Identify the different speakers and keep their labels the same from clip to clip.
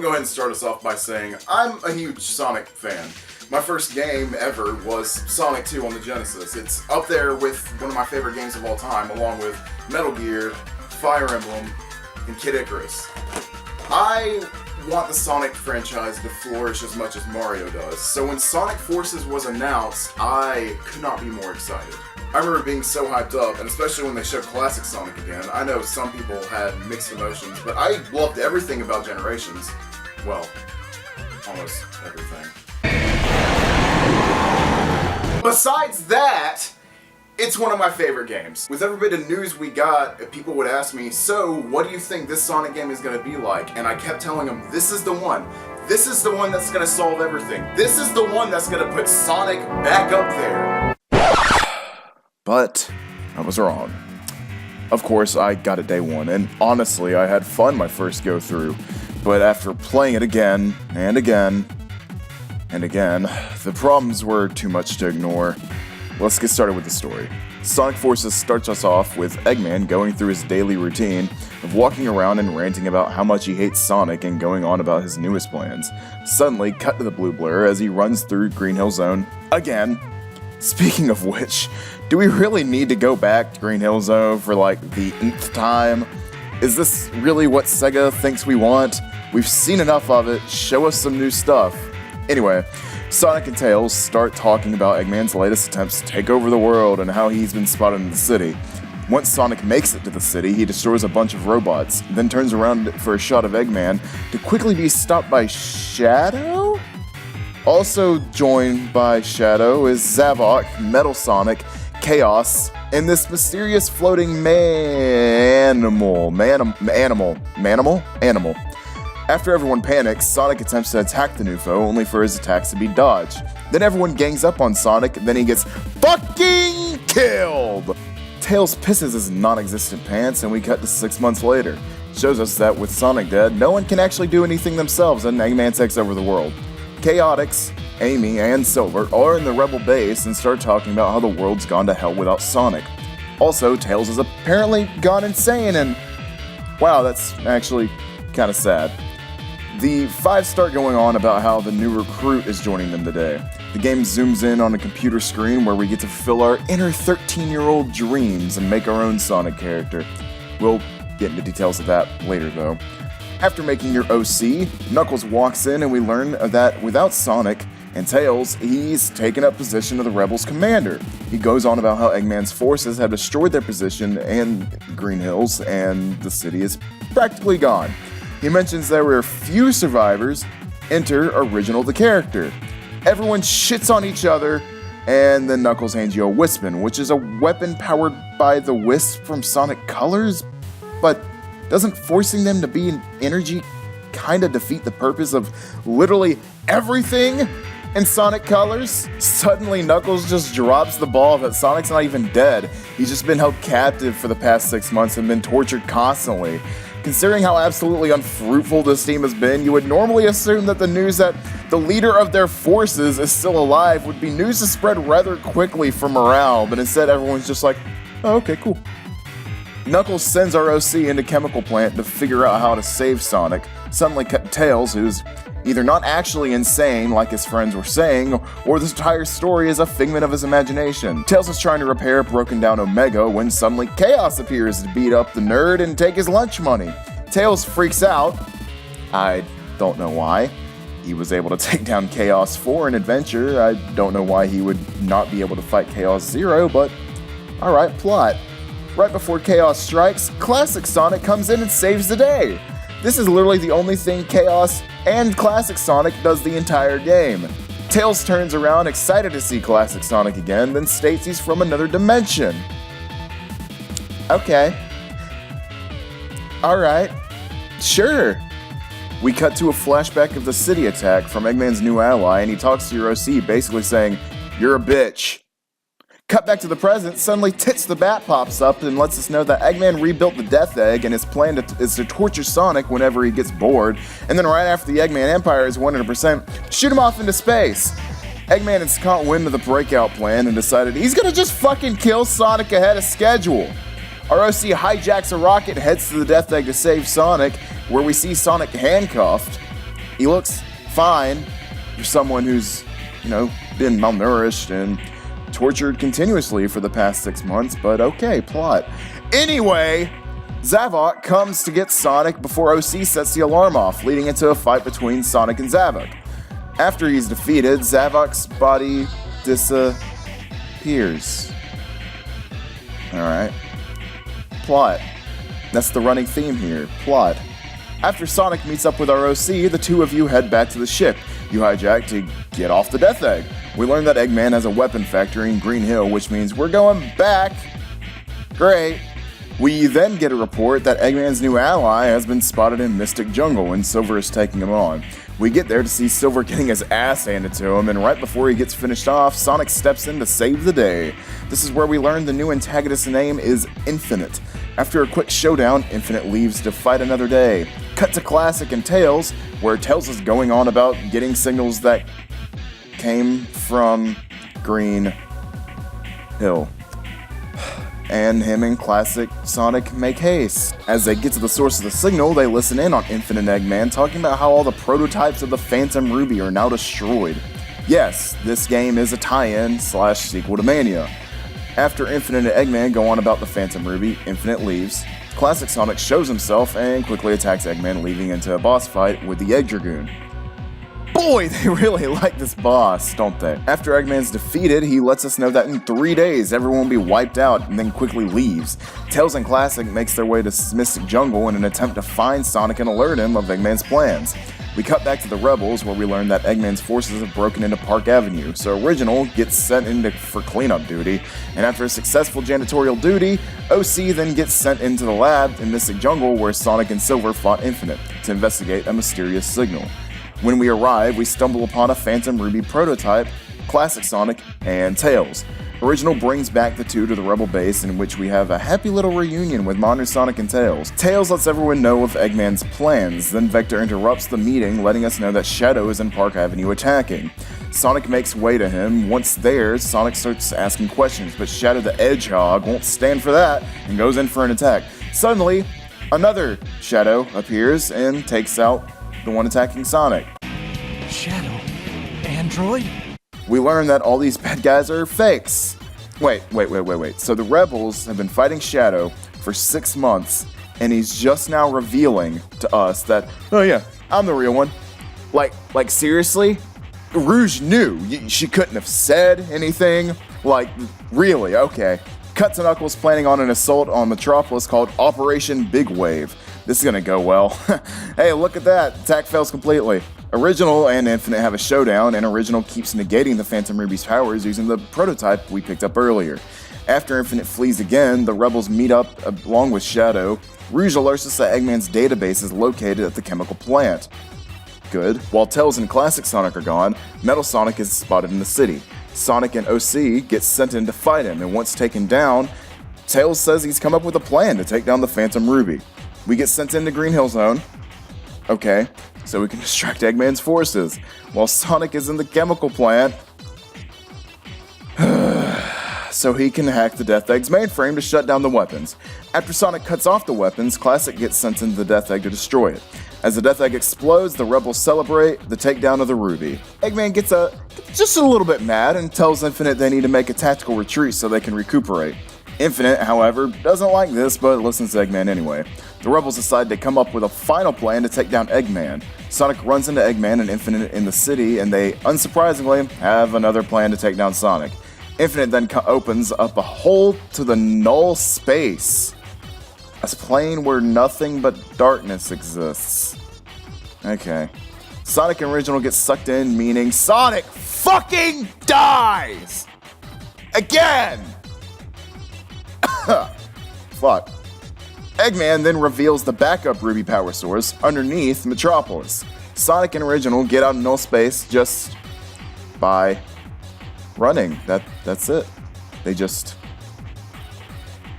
Speaker 1: go ahead and start us off by saying I'm a huge Sonic fan. My first game ever was Sonic 2 on the Genesis. It's up there with one of my favorite games of all time, along with Metal Gear, Fire Emblem, and Kid Icarus. I want the Sonic franchise to flourish as much as Mario does, so when Sonic Forces was announced, I could not be more excited. I remember being so hyped up, and especially when they showed classic Sonic again. I know some people had mixed emotions, but I loved everything about Generations. Well, almost everything. Besides that, it's one of my favorite games. With every bit of news we got, people would ask me, so what do you think this Sonic game is going to be like? And I kept telling them, this is the one. This is the one that's going to solve everything. This is the one that's going to put Sonic back up there.
Speaker 2: But I was wrong. Of course, I got it day one, and honestly, I had fun my first go through. But after playing it again, and again, and again, the problems were too much to ignore. Let's get started with the story. Sonic Forces starts us off with Eggman going through his daily routine of walking around and ranting about how much he hates Sonic and going on about his newest plans. Suddenly, cut to the blue blur as he runs through Green Hill Zone again. Speaking of which, do we really need to go back to Green Hill Zone for like the nth time? Is this really what Sega thinks we want? We've seen enough of it, show us some new stuff. Anyway, Sonic and Tails start talking about Eggman's latest attempts to take over the world and how he's been spotted in the city. Once Sonic makes it to the city, he destroys a bunch of robots, then turns around for a shot of Eggman to quickly be stopped by Shadow? Also joined by Shadow is Zavok, Metal Sonic, Chaos, and this mysterious floating manimal. After everyone panics, Sonic attempts to attack the new foe, only for his attacks to be dodged. Then everyone gangs up on Sonic, then he gets fucking killed! Tails pisses his non-existent pants, and we cut to 6 months later. Shows us that with Sonic dead, no one can actually do anything themselves, and Eggman takes over the world. Chaotix, Amy, and Silver are in the Rebel base and start talking about how the world's gone to hell without Sonic. Also, Tails has apparently gone insane, and wow, that's actually kind of sad. The five start going on about how the new recruit is joining them today. The game zooms in on a computer screen where we get to fulfill our inner 13-year-old dreams and make our own Sonic character. We'll get into details of that later though. After making your OC, Knuckles walks in and we learn that without Sonic and Tails, he's taken up position of the Rebels' commander. He goes on about how Eggman's forces have destroyed their position in Green Hills and the city is practically gone. He mentions there were few survivors. Enter Original the character. Everyone shits on each other, and then Knuckles hands you a Wispin, which is a weapon powered by the Wisp from Sonic Colors, but doesn't forcing them to be in energy kinda defeat the purpose of literally everything in Sonic Colors? Suddenly Knuckles just drops the ball that Sonic's not even dead. He's just been held captive for the past 6 months and been tortured constantly. Considering how absolutely unfruitful this team has been, you would normally assume that the news that the leader of their forces is still alive would be news to spread rather quickly for morale, but instead everyone's just like, oh, okay, cool. Knuckles sends our OC into Chemical Plant to figure out how to save Sonic, suddenly cut Tails, who's either not actually insane like his friends were saying, or this entire story is a figment of his imagination. Tails is trying to repair a broken down Omega when suddenly Chaos appears to beat up the nerd and take his lunch money. Tails freaks out. I don't know why. He was able to take down Chaos 4 in Adventure. I don't know why he would not be able to fight Chaos 0, but alright, plot. Right before Chaos strikes, Classic Sonic comes in and saves the day. This is literally the only thing Chaos and Classic Sonic does the entire game. Tails turns around excited to see Classic Sonic again, then states he's from another dimension. Okay. Alright. Sure. We cut to a flashback of the city attack from Eggman's new ally, and he talks to your OC basically saying, "You're a bitch." Cut back to the present, suddenly Tits the Bat pops up and lets us know that Eggman rebuilt the Death Egg and his plan is to torture Sonic whenever he gets bored, and then right after the Eggman Empire is 100%, shoot him off into space. Eggman and Scott went into the breakout plan and decided he's gonna just fucking kill Sonic ahead of schedule. Our OC hijacks a rocket and heads to the Death Egg to save Sonic, where we see Sonic handcuffed. He looks fine for someone who's, been malnourished and tortured continuously for the past 6 months, but okay, plot. Anyway, Zavok comes to get Sonic before OC sets the alarm off, leading into a fight between Sonic and Zavok. After he's defeated, Zavok's body disappears. Alright. Plot. That's the running theme here. Plot. After Sonic meets up with our OC, the two of you head back to the ship you hijacked to get off the Death Egg. We learn that Eggman has a weapon factory in Green Hill, which means we're going back. Great. We then get a report that Eggman's new ally has been spotted in Mystic Jungle and Silver is taking him on. We get there to see Silver getting his ass handed to him, and right before he gets finished off, Sonic steps in to save the day. This is where we learn the new antagonist's name is Infinite. After a quick showdown, Infinite leaves to fight another day. Cut to Classic and Tails, where Tails is going on about getting signals that came from Green Hill. And him and Classic Sonic make haste. As they get to the source of the signal, they listen in on Infinite Eggman talking about how all the prototypes of the Phantom Ruby are now destroyed. Yes, this game is a tie-in / sequel to Mania. After Infinite and Eggman go on about the Phantom Ruby, Infinite leaves. Classic Sonic shows himself and quickly attacks Eggman, leading into a boss fight with the Egg Dragoon. Boy, they really like this boss, don't they? After Eggman's defeated, he lets us know that in 3 days everyone will be wiped out and then quickly leaves. Tails and Classic makes their way to Mystic Jungle in an attempt to find Sonic and alert him of Eggman's plans. We cut back to the Rebels, where we learn that Eggman's forces have broken into Park Avenue, so Original gets sent in for cleanup duty, and after a successful janitorial duty, OC then gets sent into the lab in Mystic Jungle where Sonic and Silver fought Infinite to investigate a mysterious signal. When we arrive, we stumble upon a Phantom Ruby prototype, Classic Sonic, and Tails. Original brings back the two to the Rebel base, in which we have a happy little reunion with modern Sonic and Tails. Tails lets everyone know of Eggman's plans, then Vector interrupts the meeting, letting us know that Shadow is in Park Avenue attacking. Sonic makes way to him. Once there, Sonic starts asking questions, but Shadow the Hedgehog won't stand for that and goes in for an attack. Suddenly, another Shadow appears and takes out the one attacking Sonic.
Speaker 3: Shadow? Android?
Speaker 2: We learn that all these bad guys are fakes. Wait. So the Rebels have been fighting Shadow for 6 months, and he's just now revealing to us that, oh yeah, I'm the real one. Like seriously? Rouge knew. She couldn't have said anything. Like, really? Okay. Cut to Knuckles planning on an assault on Metropolis called Operation Big Wave. This is gonna go well. Hey, look at that. Attack fails completely. Original and Infinite have a showdown, and Original keeps negating the Phantom Ruby's powers using the prototype we picked up earlier. After Infinite flees again, the Rebels meet up along with Shadow. Rouge alerts us that Eggman's database is located at the chemical plant. Good. While Tails and Classic Sonic are gone, Metal Sonic is spotted in the city. Sonic and OC get sent in to fight him, and once taken down, Tails says he's come up with a plan to take down the Phantom Ruby. We get sent into Green Hill Zone. Okay, so we can distract Eggman's forces, while Sonic is in the chemical plant, so he can hack the Death Egg's mainframe to shut down the weapons. After Sonic cuts off the weapons, Classic gets sent into the Death Egg to destroy it. As the Death Egg explodes, the Rebels celebrate the takedown of the Ruby. Eggman gets just a little bit mad and tells Infinite they need to make a tactical retreat so they can recuperate. Infinite, however, doesn't like this, but listens to Eggman anyway. The Rebels decide to come up with a final plan to take down Eggman. Sonic runs into Eggman and Infinite in the city, and they, unsurprisingly, have another plan to take down Sonic. Infinite then opens up a hole to the null space, a plane where nothing but darkness exists. Okay. Sonic and Original get sucked in, meaning Sonic fucking dies! Again! Fuck. Eggman then reveals the backup Ruby power source underneath Metropolis. Sonic and Original get out of null space just by running. That's it. They just...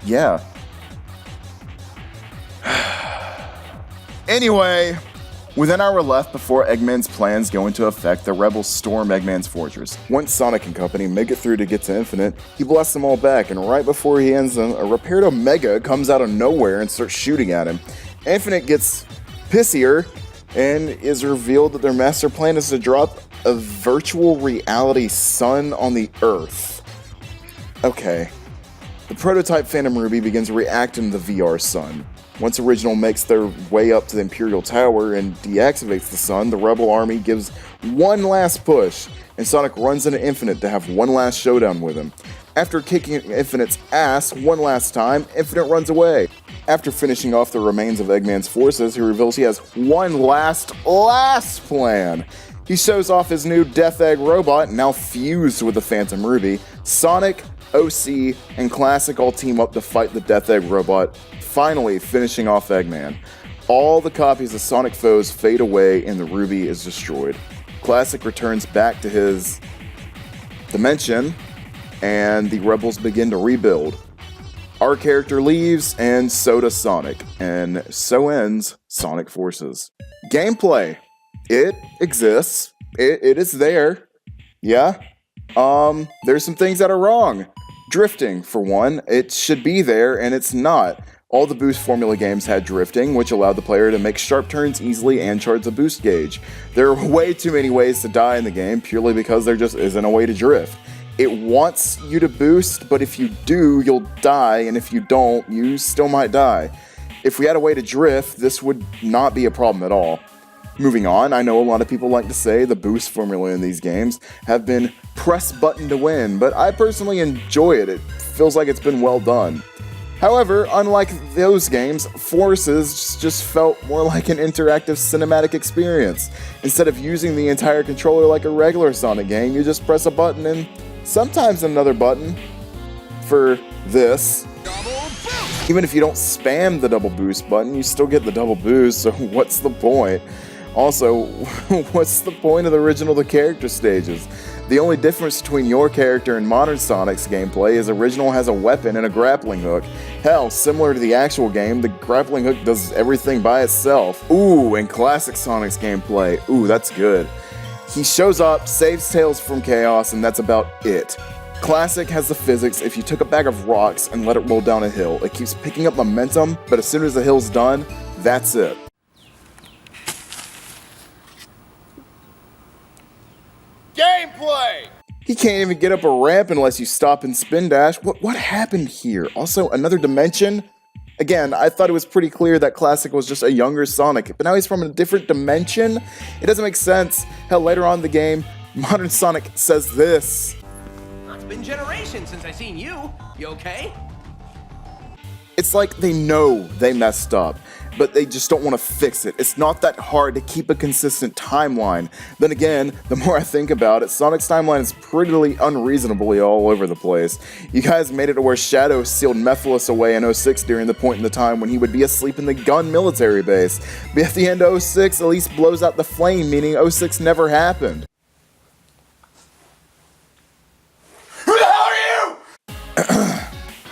Speaker 2: yeah. Anyway, with an hour left before Eggman's plans go into effect, the Rebels storm Eggman's fortress. Once Sonic and company make it through to get to Infinite, he blasts them all back, and right before he ends them, a repaired Omega comes out of nowhere and starts shooting at him. Infinite gets pissier and is revealed that their master plan is to drop a virtual reality sun on the Earth. Okay. The prototype Phantom Ruby begins reacting to the VR sun. Once Original makes their way up to the Imperial Tower and deactivates the sun, the Rebel army gives one last push, and Sonic runs into Infinite to have one last showdown with him. After kicking Infinite's ass one last time, Infinite runs away. After finishing off the remains of Eggman's forces, he reveals he has one last plan. He shows off his new Death Egg robot, now fused with the Phantom Ruby. Sonic, OC, and Classic all team up to fight the Death Egg robot, finally finishing off Eggman. All the copies of Sonic foes fade away and the Ruby is destroyed. Classic returns back to his dimension, and the Rebels begin to rebuild. Our character leaves, and so does Sonic, and so ends Sonic Forces. Gameplay. It exists. It is there. Yeah. There's some things that are wrong. Drifting, for one. It should be there, and it's not. All the boost formula games had drifting, which allowed the player to make sharp turns easily and charge the boost gauge. There are way too many ways to die in the game, purely because there just isn't a way to drift. It wants you to boost, but if you do, you'll die, and if you don't, you still might die. If we had a way to drift, this would not be a problem at all. Moving on, I know a lot of people like to say the boost formula in these games have been press button to win, but I personally enjoy it. It feels like it's been well done. However, unlike those games, Forces just felt more like an interactive cinematic experience. Instead of using the entire controller like a regular Sonic game, you just press a button and sometimes another button for this. Even if you don't spam the double boost button, you still get the double boost, so what's the point? Also, what's the point of the original The Character stages? The only difference between your character and modern Sonic's gameplay is Original has a weapon and a grappling hook. Hell, similar to the actual game, the grappling hook does everything by itself. Ooh, and classic Sonic's gameplay. Ooh, that's good. He shows up, saves Tails from chaos, and that's about it. Classic has the physics. If you took a bag of rocks and let it roll down a hill, it keeps picking up momentum, but as soon as the hill's done, that's it. Gameplay! He can't even get up a ramp unless you stop and spin dash. What happened here? Also, another dimension? Again, I thought it was pretty clear that Classic was just a younger Sonic, but now he's from a different dimension? It doesn't make sense. Hell, later on in the game, modern Sonic says this.
Speaker 4: It's been generations since I seen you. You okay?
Speaker 2: It's like they know they messed up, but they just don't want to fix it. It's not that hard to keep a consistent timeline. Then again, the more I think about it, Sonic's timeline is pretty unreasonably all over the place. You guys made it to where Shadow sealed Mephiles away in 06 during the point in the time when he would be asleep in the gun military base. But at the end of 06, at least blows out the flame, meaning 06 never happened. Who the hell are you?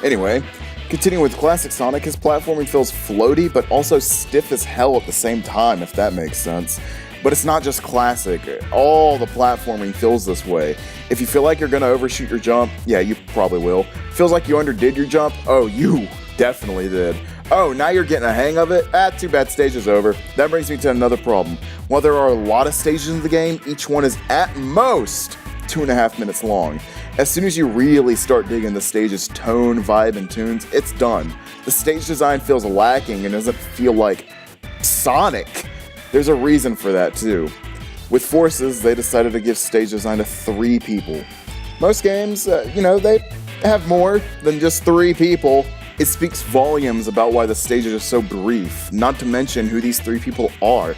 Speaker 2: Anyway, continuing with Classic Sonic, his platforming feels floaty, but also stiff as hell at the same time, if that makes sense. But it's not just Classic. All the platforming feels this way. If you feel like you're gonna overshoot your jump, yeah, you probably will. Feels like you underdid your jump? Oh, you definitely did. Oh, now you're getting a hang of it? Too bad, stage is over. That brings me to another problem. While there are a lot of stages in the game, each one is at most 2.5 minutes long. As soon as you really start digging the stage's tone, vibe, and tunes, it's done. The stage design feels lacking and doesn't feel like Sonic. There's a reason for that too. With Forces, they decided to give stage design to 3 people. Most games, they have more than just 3 people. It speaks volumes about why the stages are so brief, not to mention who these 3 people are.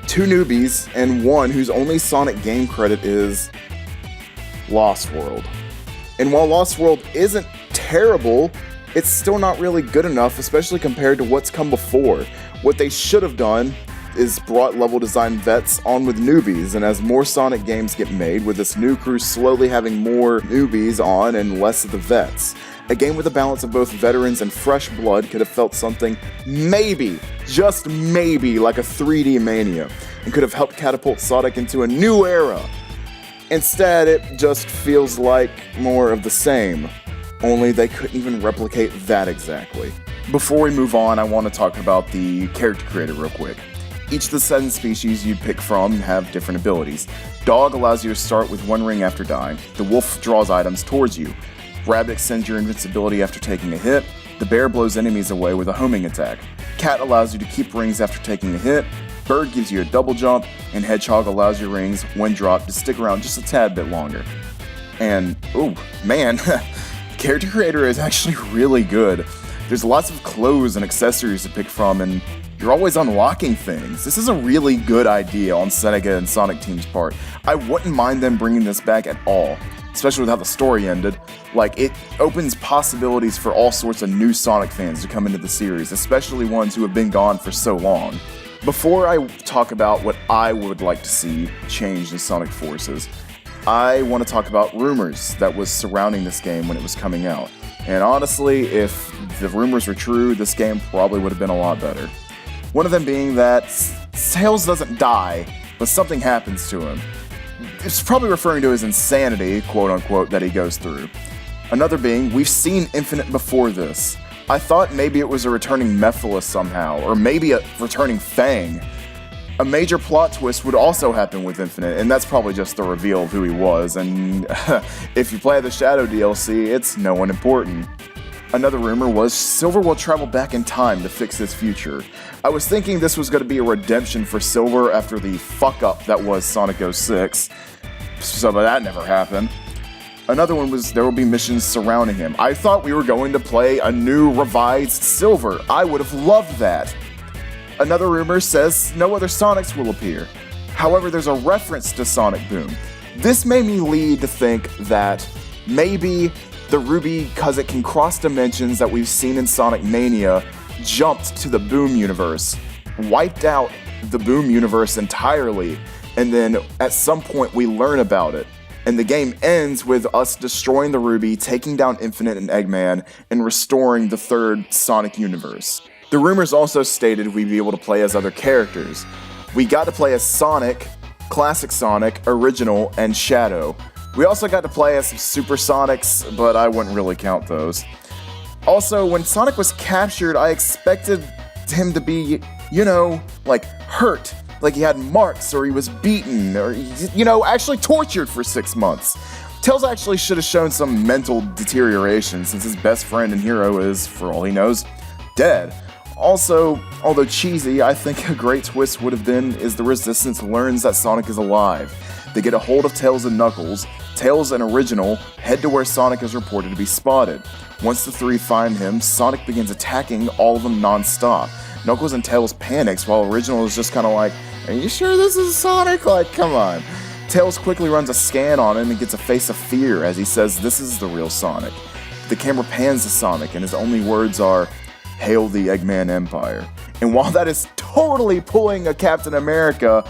Speaker 2: 2 newbies, and 1 whose only Sonic game credit is Lost World. And while Lost World isn't terrible, it's still not really good enough, especially compared to what's come before. What they should have done is brought level design vets on with newbies, and as more Sonic games get made, with this new crew slowly having more newbies on and less of the vets. A game with a balance of both veterans and fresh blood could have felt something maybe, just maybe, like a 3D Mania, and could have helped catapult Sonic into a new era. Instead, it just feels like more of the same, only they couldn't even replicate that exactly. Before we move on, I want to talk about the character creator real quick. Each of the 7 species you pick from have different abilities. Dog allows you to start with 1 ring after dying. The wolf draws items towards you. Rabbit extends your invincibility after taking a hit. The bear blows enemies away with a homing attack. Cat allows you to keep rings after taking a hit. Bird gives you a double jump. And Hedgehog allows your rings, when dropped, to stick around just a tad bit longer. And, ooh, man, character creator is actually really good. There's lots of clothes and accessories to pick from, and you're always unlocking things. This is a really good idea on Sega and Sonic Team's part. I wouldn't mind them bringing this back at all, especially with how the story ended. Like, it opens possibilities for all sorts of new Sonic fans to come into the series, especially ones who have been gone for so long. Before I talk about what I would like to see change in Sonic Forces, I want to talk about rumors that was surrounding this game when it was coming out. And honestly, if the rumors were true, this game probably would have been a lot better. One of them being that Tails doesn't die, but something happens to him. It's probably referring to his insanity, quote-unquote, that he goes through. Another being, we've seen Infinite before this. I thought maybe it was a returning Mephiles somehow, or maybe a returning Fang. A major plot twist would also happen with Infinite, and that's probably just the reveal of who he was, and if you play the Shadow DLC, it's no one important. Another rumor was Silver will travel back in time to fix his future. I was thinking this was going to be a redemption for Silver after the fuck-up that was Sonic 06, but that never happened. Another one was there will be missions surrounding him. I thought we were going to play a new revised Silver. I would have loved that. Another rumor says no other Sonics will appear. However, there's a reference to Sonic Boom. This made me lead to think that maybe the Ruby, because it can cross dimensions that we've seen in Sonic Mania, jumped to the Boom universe, wiped out the Boom universe entirely, and then at some point we learn about it. And the game ends with us destroying the Ruby, taking down Infinite and Eggman, and restoring the 3rd Sonic universe. The rumors also stated we'd be able to play as other characters. We got to play as Sonic, Classic Sonic, Original, and Shadow. We also got to play as some Super Sonics, but I wouldn't really count those. Also, when Sonic was captured, I expected him to be, like hurt. Like he had marks, or he was beaten, or, actually tortured for 6 months. Tails actually should have shown some mental deterioration, since his best friend and hero is, for all he knows, dead. Also, although cheesy, I think a great twist would have been is the Resistance learns that Sonic is alive. They get a hold of Tails and Knuckles. Tails and Original head to where Sonic is reported to be spotted. Once the 3 find him, Sonic begins attacking all of them non-stop. Knuckles and Tails panics while Original is just kind of like, are you sure this is Sonic? Like, come on. Tails quickly runs a scan on him and gets a face of fear as he says this is the real Sonic. The camera pans to Sonic and his only words are, "Hail the Eggman Empire." And while that is totally pulling a Captain America,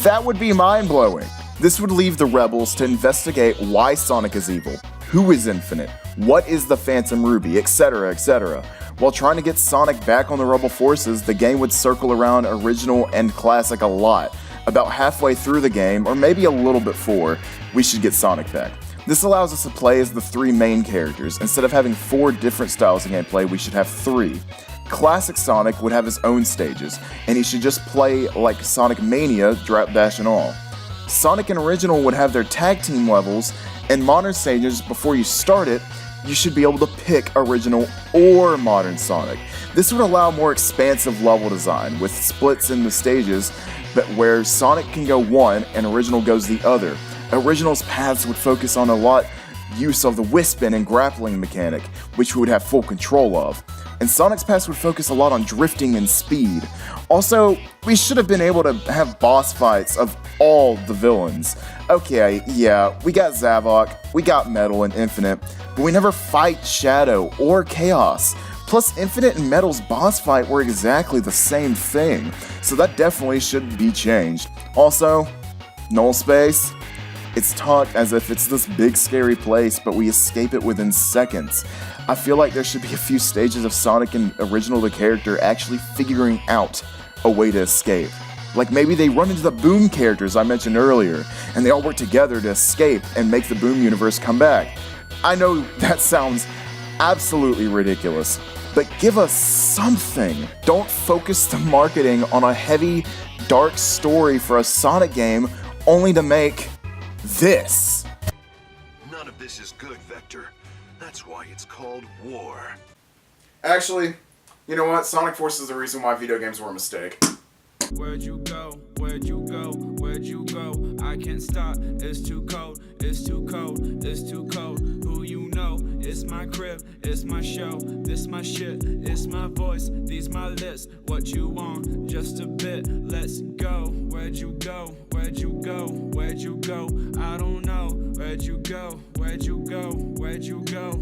Speaker 2: that would be mind-blowing. This would leave the rebels to investigate why Sonic is evil, who is Infinite, what is the Phantom Ruby, etc., etc. While trying to get Sonic back on the rebel forces, the game would circle around Original and Classic a lot. About halfway through the game, or maybe a little bit before, we should get Sonic back. This allows us to play as the 3 main characters. Instead of having 4 different styles of gameplay, we should have 3. Classic Sonic would have his own stages, and he should just play like Sonic Mania, Drop Dash and all. Sonic and Original would have their tag team levels, and modern stages, before you start it, you should be able to pick Original or Modern Sonic. This would allow more expansive level design, with splits in the stages, but where Sonic can go one and Original goes the other. Original's paths would focus on a lot use of the whip-spin and grappling mechanic, which we would have full control of. And Sonic's paths would focus a lot on drifting and speed. Also, we should have been able to have boss fights of all the villains. Okay, yeah, we got Zavok, we got Metal and Infinite, but we never fight Shadow or Chaos. Plus, Infinite and Metal's boss fight were exactly the same thing, so that definitely should be changed. Also, Null Space. It's taught as if it's this big scary place, but we escape it within seconds. I feel like there should be a few stages of Sonic and Original the character actually figuring out a way to escape. Like maybe they run into the Boom characters I mentioned earlier, and they all work together to escape and make the Boom universe come back. I know that sounds absolutely ridiculous, but give us something. Don't focus the marketing on a heavy, dark story for a Sonic game only to make this.
Speaker 5: None of this is good, Vector. That's why it's called war.
Speaker 1: Actually, you know what? Sonic Force is the reason why video games were a mistake.
Speaker 6: Where'd you go? Where'd you go? Where'd you go? I can't stop. It's too cold. It's too cold. It's too cold. Who you know? It's my crib. It's my show. This my shit. It's my voice. These my lips. What you want? Just a bit. Let's go. Where'd you go? Where'd you go? Where'd you go? I don't know. Where'd you go? Where'd you go? Where'd you go?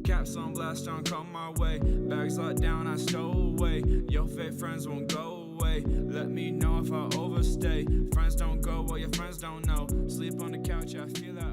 Speaker 6: Caps on blast on come my way. Bags locked down, I stole away. Your fake friends won't go away. Let me know if I overstay. Friends don't go, well your friends don't know. Sleep on the couch, I feel that